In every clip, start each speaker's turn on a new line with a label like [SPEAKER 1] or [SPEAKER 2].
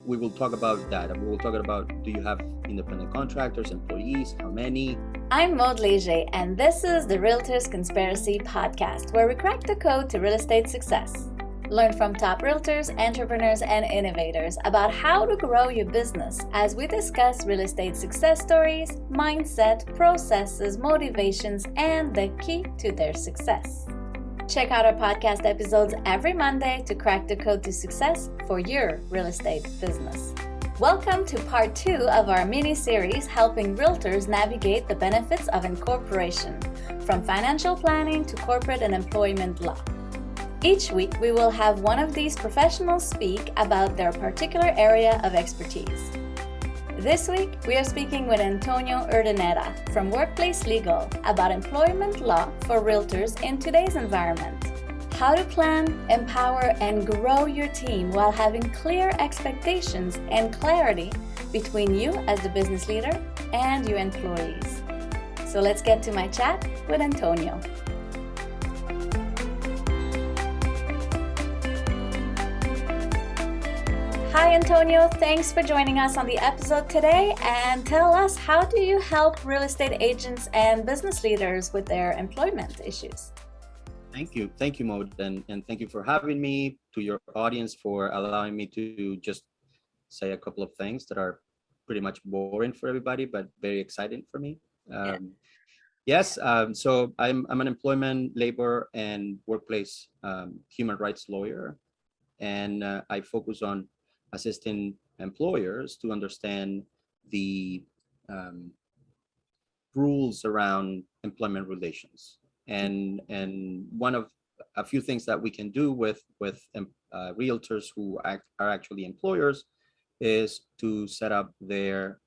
[SPEAKER 1] we will talk about that. We will talk about, do you have independent contractors, employees, how many?
[SPEAKER 2] I'm Maud Leger, and this is the Realtors Conspiracy Podcast, where we crack the code to real estate success. Learn from top realtors, entrepreneurs, and innovators about how to grow your business as we discuss real estate success stories, mindset, processes, motivations, and the key to their success. Check out our podcast episodes every Monday to crack the code to success for your real estate business. Welcome to part 2 of our mini-series helping realtors navigate the benefits of incorporation, from financial planning to corporate and employment law. Each week, we will have one of these professionals speak about their particular area of expertise. This week, we are speaking with Antonio Urdaneta from Workplace Legal about employment law for realtors in today's environment. How to plan, empower, and grow your team while having clear expectations and clarity between you as the business leader and your employees. So let's get to my chat with Antonio. Hi Antonio, thanks for joining us on the episode today, and tell us, how do you help real estate agents and business leaders with their employment issues?
[SPEAKER 1] Thank you, Maud, and thank you for having me, to your audience for allowing me to just say a couple of things that are pretty much boring for everybody, but very exciting for me. So I'm an employment, labor, and workplace human rights lawyer, and I focus on assisting employers to understand the rules around employment relations. And one of a few things that we can do with realtors who are actually employers is to set up their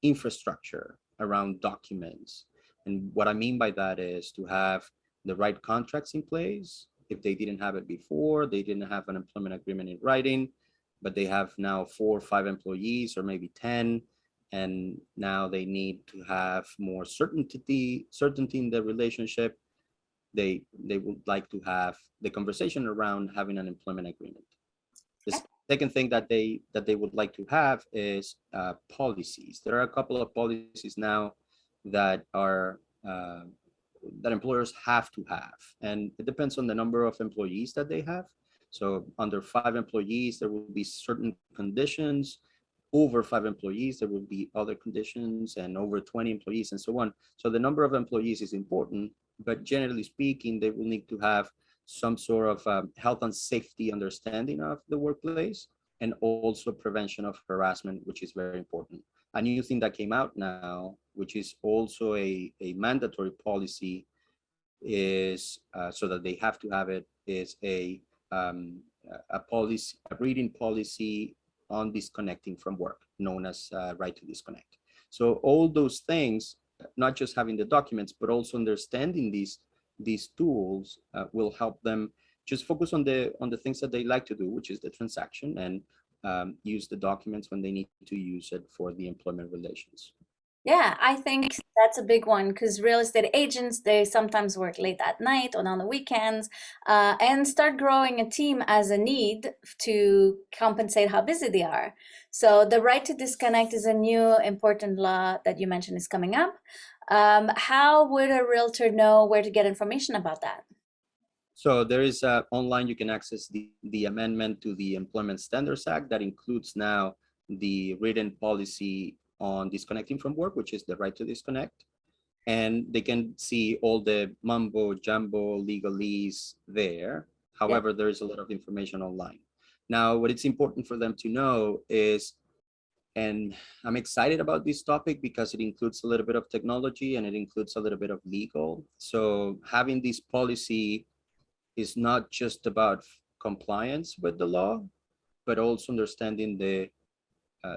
[SPEAKER 1] infrastructure around documents. And what I mean by that is to have the right contracts in place. If they didn't have it before, they didn't have an employment agreement in writing, but they have now 4 or 5 employees or maybe 10, and now they need to have more certainty in the relationship. They would like to have the conversation around having an employment agreement. The second thing that they would like to have is policies. There are a couple of policies now that are that employers have to have, and it depends on the number of employees that they have. So under 5 employees, there will be certain conditions. Over 5 employees, there will be other conditions, and over 20 employees and so on. So the number of employees is important, but generally speaking, they will need to have some sort of health and safety understanding of the workplace, and also prevention of harassment, which is very important. A new thing that came out now, which is also a mandatory policy, is so that they have to have it, is a policy, a written policy on disconnecting from work, known as right to disconnect. So all those things, not just having the documents, but also understanding these tools will help them just focus on the things that they like to do, which is the transaction, and use the documents when they need to use it for the employment relations.
[SPEAKER 2] Yeah, I think that's a big one, because real estate agents, they sometimes work late at night or on the weekends, and start growing a team as a need to compensate how busy they are. So the right to disconnect is a new important law that you mentioned is coming up. How would a realtor know where to get information about that?
[SPEAKER 1] So there is online, you can access the amendment to the Employment Standards Act that includes now the written policy on disconnecting from work, which is the right to disconnect. And they can see all the mumbo jumbo legalese there. However, there is a lot of information online. Now, what it's important for them to know is, and I'm excited about this topic because it includes a little bit of technology and it includes a little bit of legal. So having this policy is not just about compliance with the law, but also understanding the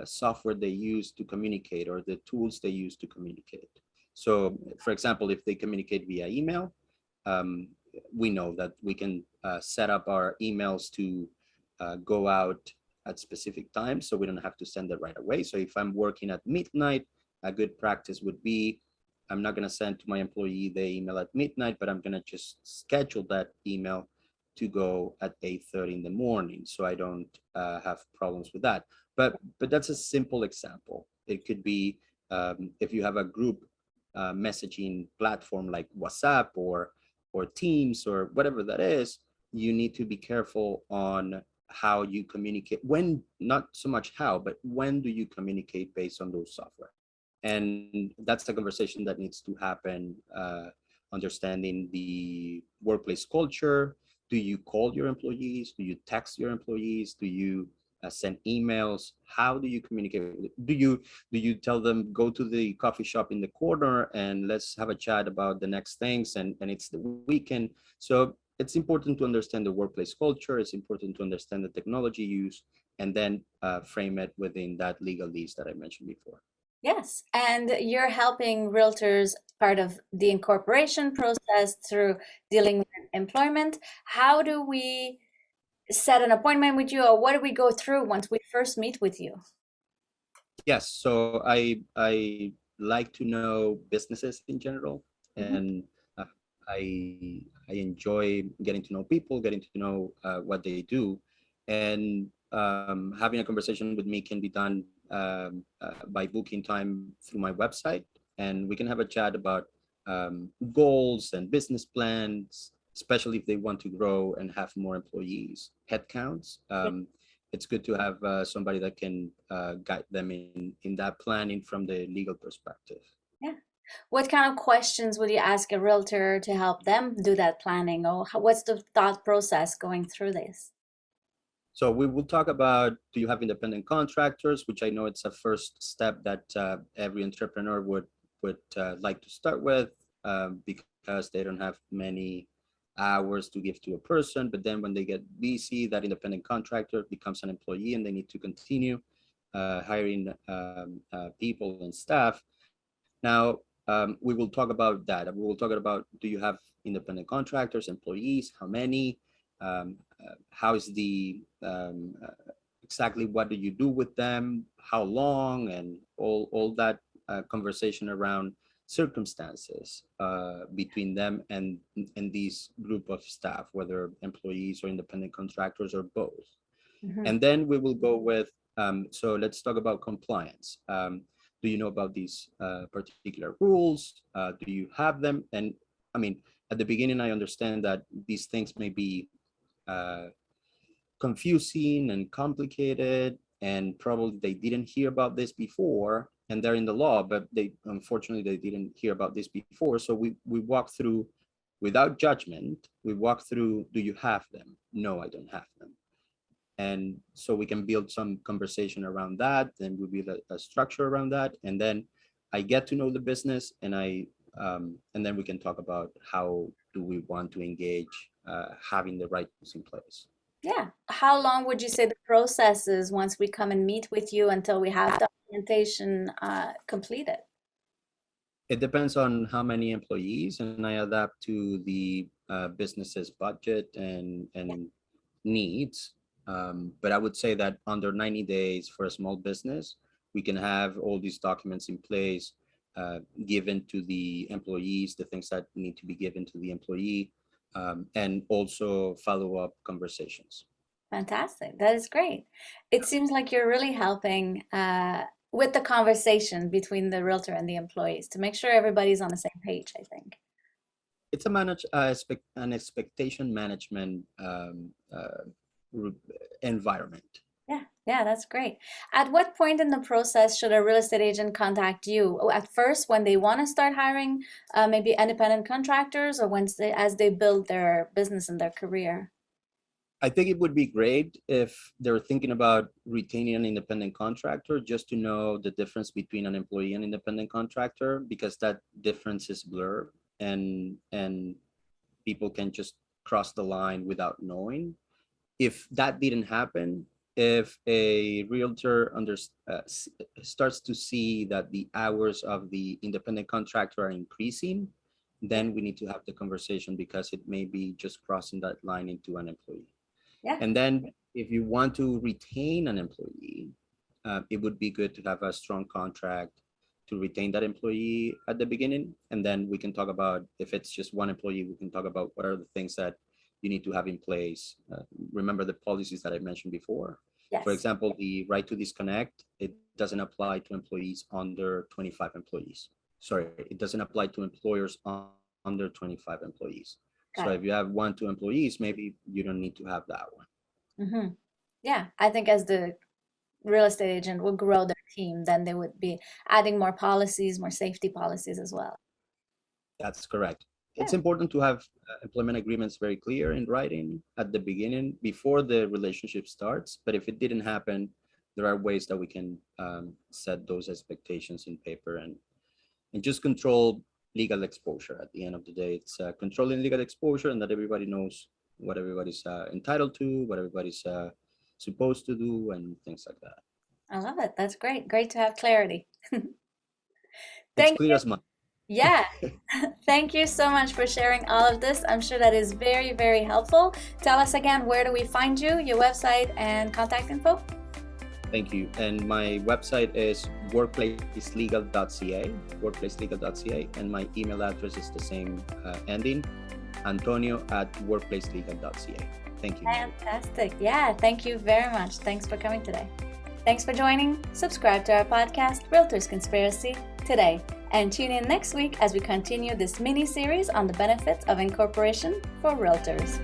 [SPEAKER 1] software they use to communicate, or the tools they use to communicate. So for example, if they communicate via email, we know that we can set up our emails to go out at specific times, so we don't have to send it right away. So if I'm working at midnight, a good practice would be, I'm not going to send to my employee the email at midnight, but I'm going to just schedule that email to go at 8:30 in the morning, so I don't have problems with that. But that's a simple example. It could be if you have a group messaging platform like WhatsApp or Teams or whatever that is, you need to be careful on how you communicate. When, not so much how, but when do you communicate based on those software? And that's a conversation that needs to happen, understanding the workplace culture. Do you call your employees? Do you text your employees? Do you send emails? How do you communicate? Do you tell them go to the coffee shop in the corner and let's have a chat about the next things, and it's the weekend? So it's important to understand the workplace culture. It's important to understand the technology use, and then frame it within that legal lease that I mentioned before.
[SPEAKER 2] Yes, and you're helping realtors part of the incorporation process through dealing with employment. How do we set an appointment with you, or what do we go through once we first meet with you?
[SPEAKER 1] Yes, so I like to know businesses in general,
[SPEAKER 2] Mhm.
[SPEAKER 1] and I enjoy getting to know people, getting to know what they do, and having a conversation with me can be done by booking time through my website, and we can have a chat about goals and business plans, especially if they want to grow and have more employees, headcounts.
[SPEAKER 2] Yeah.
[SPEAKER 1] It's good to have somebody that can guide them in that planning from the legal perspective.
[SPEAKER 2] Yeah. What kind of questions would you ask a realtor to help them do that planning, or what's the thought process going through this?
[SPEAKER 1] So we will talk about, do you have independent contractors, which I know it's a first step that every entrepreneur would like to start with, because they don't have many hours to give to a person. But then when they get busy, that independent contractor becomes an employee and they need to continue hiring people and staff. Now, we will talk about that. We will talk about, do you have independent contractors, employees, how many, how is the exactly what do you do with them, how long, and all that conversation around circumstances between them and these group of staff, whether employees or independent contractors or both.
[SPEAKER 2] Mhm.
[SPEAKER 1] And then we will go with, so let's talk about compliance. Do you know about these particular rules? Do you have them? And I mean, at the beginning, I understand that these things may be uh, confusing and complicated, and probably they didn't hear about this before, and they're in the law, but they unfortunately they didn't hear about this before. So we walk through without judgment. We walk through, do you have them? No, I don't have them. And so we can build some conversation around that, then we build a structure around that, and then I get to know the business, and then we can talk about how do we want to engage, having the right tools in place.
[SPEAKER 2] Yeah. How long would you say the process is once we come and meet with you until we have documentation completed?
[SPEAKER 1] It depends on how many employees, and I adapt to the business's budget and needs. But I would say that under 90 days for a small business, we can have all these documents in place, given to the employees, the things that need to be given to the employee, and also follow-up conversations.
[SPEAKER 2] Fantastic. That is great. It seems like you're really helping with the conversation between the realtor and the employees to make sure everybody's on the same page, I think.
[SPEAKER 1] It's an expectation management ru- environment.
[SPEAKER 2] Yeah, yeah, that's great. At what point in the process should a real estate agent contact you? Oh, at first, when they want to start hiring maybe independent contractors, or once they as they build their business and their career?
[SPEAKER 1] I think it would be great if they're thinking about retaining an independent contractor, just to know the difference between an employee and independent contractor, because that difference is blurred, and people can just cross the line without knowing. If that didn't happen, if a realtor starts to see that the hours of the independent contractor are increasing,
[SPEAKER 2] Yeah,
[SPEAKER 1] then we need to have the conversation, because it may be just crossing that line into an employee.
[SPEAKER 2] yeah,
[SPEAKER 1] And then if you want to retain an employee, it would be good to have a strong contract to retain that employee at the beginning. And then we can talk about, if it's just one employee, we can talk about what are the things that you need to have in place. Remember the policies that I mentioned before. For
[SPEAKER 2] Yes.
[SPEAKER 1] example, the right to disconnect, it doesn't apply to employees under 25 employees. Sorry, it doesn't apply to employers under 25 employees. So if
[SPEAKER 2] Got
[SPEAKER 1] you
[SPEAKER 2] it.
[SPEAKER 1] have 1, 2 employees, maybe you don't need to have that one.
[SPEAKER 2] Hmm. Yeah, I think as the real estate agent would grow their team, then they would be adding more policies, more safety policies as well.
[SPEAKER 1] That's correct. It's
[SPEAKER 2] Yeah.
[SPEAKER 1] important to have employment agreements very clear in writing at the beginning before the relationship starts. But if it didn't happen, there are ways that we can set those expectations in paper and just control legal exposure. At the end of the day, it's controlling legal exposure and that everybody knows what everybody's entitled to, what everybody's supposed to do, and things like that.
[SPEAKER 2] I love it. That's great. Great to have clarity.
[SPEAKER 1] It's
[SPEAKER 2] Thank
[SPEAKER 1] clear
[SPEAKER 2] you.
[SPEAKER 1] as mud.
[SPEAKER 2] Yeah. Thank you so much for sharing all of this. I'm sure that is very, very helpful. Tell us again, where do we find you, your website, and contact info?
[SPEAKER 1] Thank you. And my website is workplacelegal.ca, and my email address is the same ending, antonio@workplacelegal.ca. Thank you.
[SPEAKER 2] Fantastic. Yeah, thank you very much. Thanks for coming today. Thanks for joining. Subscribe to our podcast, Realtors Conspiracy, today. And tune in next week as we continue this mini series on the benefits of incorporation for realtors.